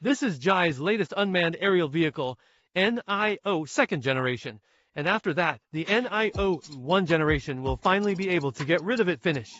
This is DJI's latest unmanned aerial vehicle, NIO second generation, and after that, the NIO 1 generation will finally be able to get rid of it finish.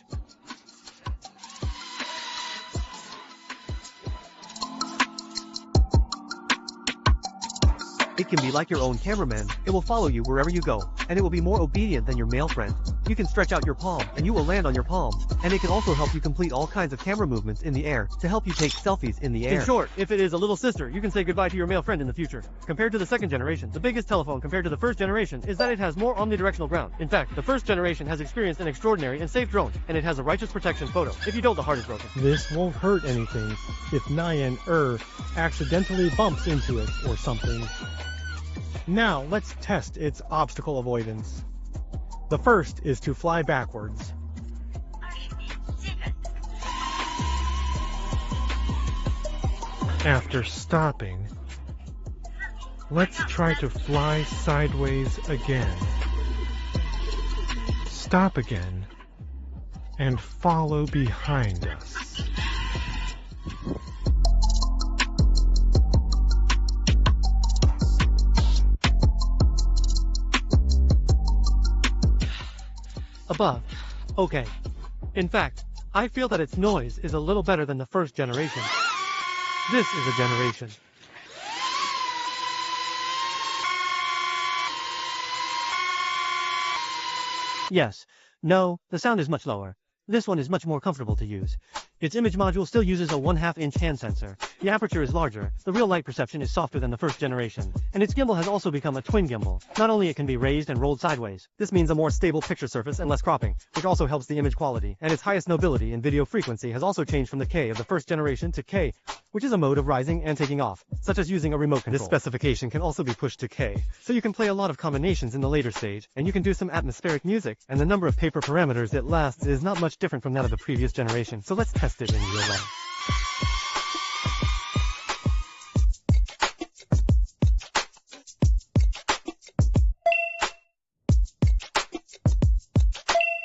It can be like your own cameraman. It will follow you wherever you go, and it will be more obedient than your male friend. You can stretch out your palm, and you will land on your palm, and it can also help you complete all kinds of camera movements in the air to help you take selfies in the air. In short, if it is a little sister, you can say goodbye to your male friend in the future. Compared to the second generation, the biggest telephone compared to the first generation is that it has more omnidirectional ground. In fact, the first generation has experienced an extraordinary and safe drone, and it has a righteous protection photo. If you don't, the heart is broken. This won't hurt anything if Nyan accidentally bumps into it or something. Now let's test its obstacle avoidance. The first is to fly backwards. After stopping, let's try to fly sideways again. Stop again, and follow behind us. Above. Okay. In fact, I feel that its noise is a little better than the first generation. This is a generation. Yes. No, the sound is much lower. This one is much more comfortable to use. Its image module still uses a 1/2-inch hand sensor. The aperture is larger, the real light perception is softer than the first generation, and its gimbal has also become a twin gimbal. Not only it can be raised and rolled sideways. This means a more stable picture surface and less cropping, which also helps the image quality, and its highest nobility in video frequency has also changed from the K of the first generation to K, which is a mode of rising and taking off, such as using a remote control. This specification can also be pushed to K, so you can play a lot of combinations in the later stage, and you can do some atmospheric music, and the number of paper parameters it lasts is not much different from that of the previous generation, so let's test it in real life.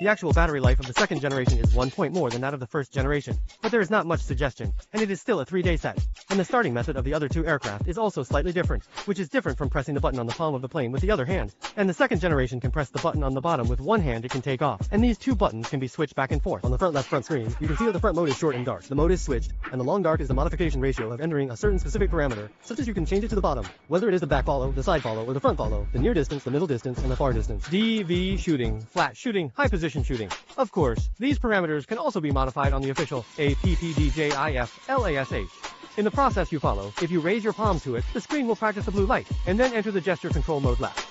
The actual battery life of the second generation is 1 point more than that of the first generation, but there is not much suggestion, and it is still a 3-day set. And the starting method of the other two aircraft is also slightly different, which is different from pressing the button on the palm of the plane with the other hand. And the second generation can press the button on the bottom with one hand it can take off, and these two buttons can be switched back and forth. On the front left front screen, you can see that the front mode is short and dark. The mode is switched, and the long dark is the modification ratio of entering a certain specific parameter, such as you can change it to the bottom, whether it is the back follow, the side follow, or the front follow, the near distance, the middle distance, and the far distance. DV shooting, flat shooting, high position shooting. Of course, these parameters can also be modified on the official APPDJIF LASH. In the process you follow, if you raise your palm to it, the screen will practice the blue light, and then enter the gesture control mode left.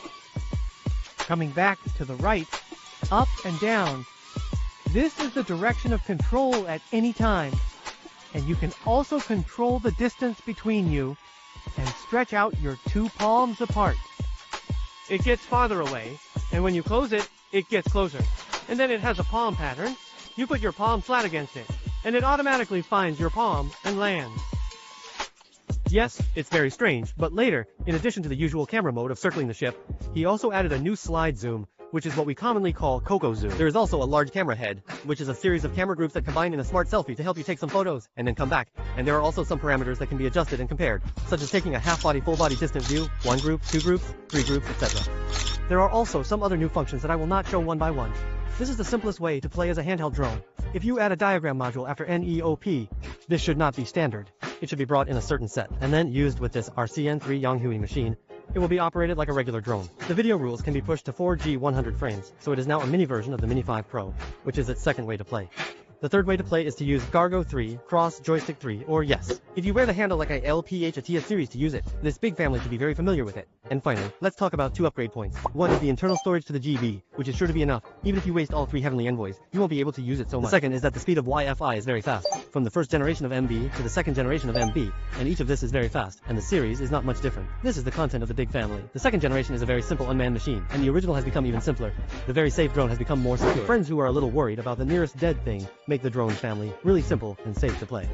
Coming back to the right, up and down. This is the direction of control at any time. And you can also control the distance between you and stretch out your two palms apart. It gets farther away, and when you close it, it gets closer. And then it has a palm pattern. You put your palm flat against it, and it automatically finds your palm and lands. Yes, it's very strange, but later, in addition to the usual camera mode of circling the ship, he also added a new slide zoom, which is what we commonly call Coco Zoom. There is also a large camera head, which is a series of camera groups that combine in a smart selfie to help you take some photos, and then come back. And there are also some parameters that can be adjusted and compared, such as taking a half-body, full-body distant view, 1 group, 2 groups, 3 groups, etc. There are also some other new functions that I will not show one by one. This is the simplest way to play as a handheld drone. If you add a diagram module after NEOP, this should not be standard. It should be brought in a certain set, and then used with this RCN3 Yonghui machine. It will be operated like a regular drone. The video rules can be pushed to 4G 100 frames, so it is now a mini version of the Mini 5 Pro, which is its second way to play. The third way to play is to use Gargo 3, Cross Joystick 3, or yes. If you wear the handle like a LPH a TS series to use it, this big family should be very familiar with it. And finally, let's talk about 2 upgrade points. One is the internal storage to the GB, which is sure to be enough. Even if you waste all 3 heavenly envoys, you won't be able to use it so much. The second is that the speed of Wi-Fi is very fast, from the first generation of MB to the second generation of MB, and each of this is very fast, and the series is not much different. This is the content of the big family. The second generation is a very simple unmanned machine, and the original has become even simpler. The very safe drone has become more secure. Friends who are a little worried about the nearest dead thing make the drone family really simple and safe to play.